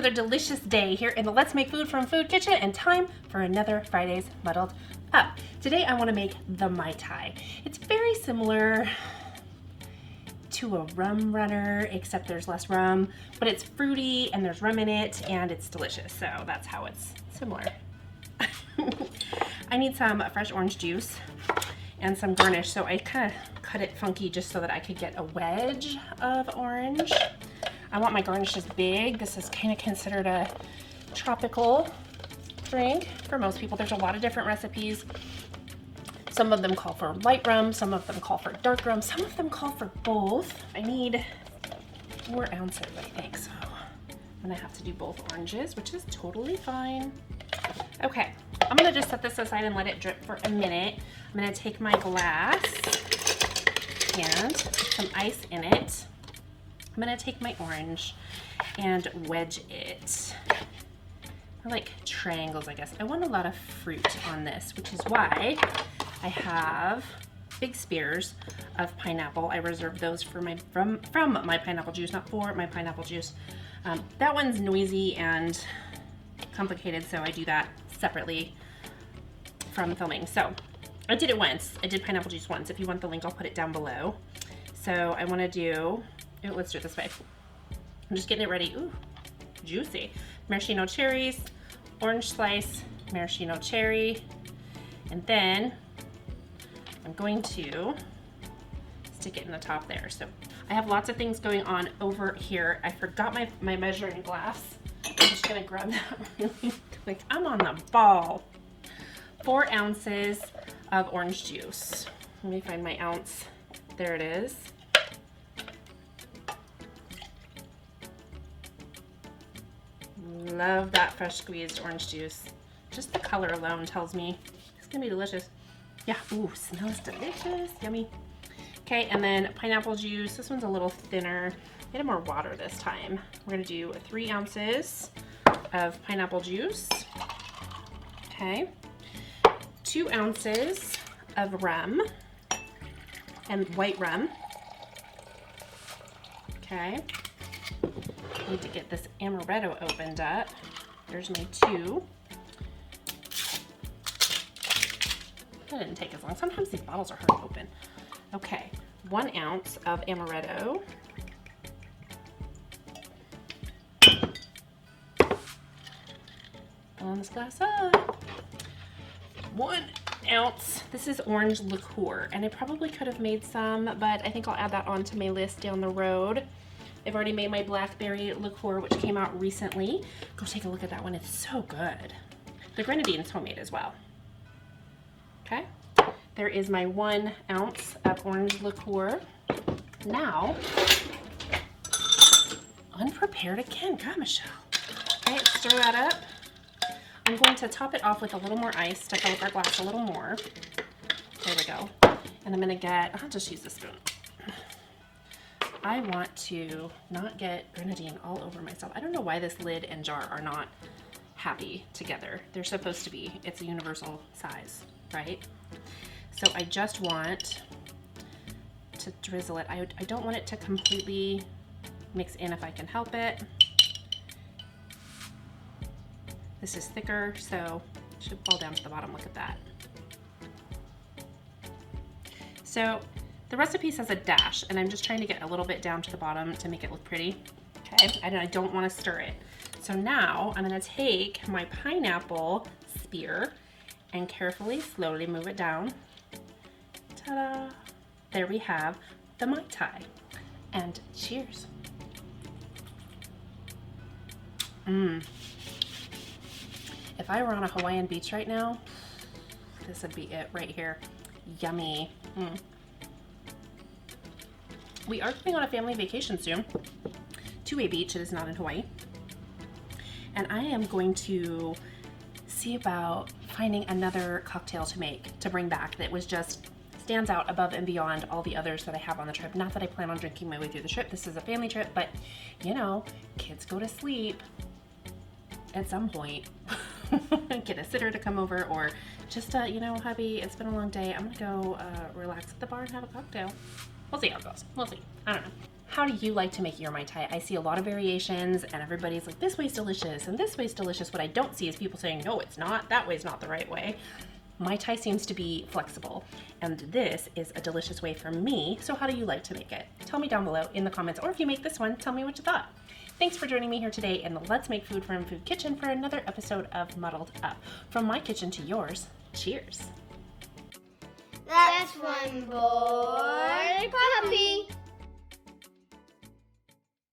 another delicious day here in the Let's Make Food from Food Kitchen, and time for another Friday's Muddled Up. Today I want to make the Mai Tai. It's very similar to a rum runner, except there's less rum, but it's fruity and there's rum in it and it's delicious, so that's how it's similar. I need some fresh orange juice and some garnish, so I kind of cut it funky just so that I could get a wedge of orange. I want my garnishes big. This is kind of considered a tropical drink for most people. There's a lot of different recipes. Some of them call for light rum, some of them call for dark rum, some of them call for both. I need 4 ounces, I think, so I'm gonna have to do both oranges, which is totally fine. Okay, I'm gonna just set this aside and let it drip for a minute. I'm gonna take my glass and put some ice in it. I'm gonna take my orange and wedge it. I like triangles, I guess. I want a lot of fruit on this, which is why I have big spears of pineapple. I reserved those for my from my pineapple juice, not for my pineapple juice. That one's noisy and complicated, so I do that separately from filming. So I did it once. I did pineapple juice once. If you want the link, I'll put it down below. So I want to do, let's do it this way. I'm just getting it ready. Ooh, juicy. Maraschino cherries, orange slice, maraschino cherry, and then I'm going to stick it in the top there. So I have lots of things going on over here. I forgot my measuring glass. I'm just gonna grab that really quick. I'm on the ball. 4 ounces of orange juice. Let me find my ounce. There it is. Love that fresh squeezed orange juice. Just the color alone tells me it's gonna be delicious. Yeah, ooh, smells delicious, yummy. Okay, and then pineapple juice. This one's a little thinner. Get more water this time. We're gonna do 3 ounces of pineapple juice. Okay, 2 ounces of rum and white rum. Okay. Need to get this Amaretto opened up. There's my 2. That didn't take as long. Sometimes these bottles are hard to open. Okay, 1 ounce of Amaretto. Fill this glass up. 1 ounce. This is Orange Liqueur, and I probably could have made some, but I think I'll add that onto my list down the road. I've already made my blackberry liqueur, which came out recently. Go take a look at that one. It's so good. The Grenadine's homemade as well. Okay. There is my 1 ounce of orange liqueur. Now, unprepared again. God, Michelle. Okay, stir that up. I'm going to top it off with a little more ice to fill up our glass a little more. There we go. And I'm gonna I'll just use the spoon. I want to not get Grenadine all over myself. I don't know why this lid and jar are not happy together. They're supposed to be. It's a universal size, right? So I just want to drizzle it. I don't want it to completely mix in if I can help it. This is thicker, so it should fall down to the bottom. Look at that. So the recipe says a dash, and I'm just trying to get a little bit down to the bottom to make it look pretty. Okay, and I don't want to stir it. So now I'm going to take my pineapple spear and carefully, slowly move it down. Ta-da! There we have the Mai Tai. And cheers. If I were on a Hawaiian beach right now, this would be it right here. Yummy. We are going on a family vacation soon to a beach. It is not in Hawaii. And I am going to see about finding another cocktail to bring back that was just stands out above and beyond all the others that I have on the trip. Not that I plan on drinking my way through the trip. This is a family trip, but you know, kids go to sleep at some point. Get a sitter to come over, or just you know, hubby, it's been a long day. I'm gonna go relax at the bar and have a cocktail. We'll see how it goes. We'll see. I don't know. How do you like to make your Mai Tai? I see a lot of variations and everybody's like, this way's delicious and this way's delicious. What I don't see is people saying, no, it's not, that way's not the right way. Mai Tai seems to be flexible, and this is a delicious way for me. So how do you like to make it? Tell me down below in the comments, or if you make this one, tell me what you thought. Thanks for joining me here today in the Let's Make Food from Food Kitchen for another episode of Muddled Up. From my kitchen to yours, cheers. That's one boy puppy.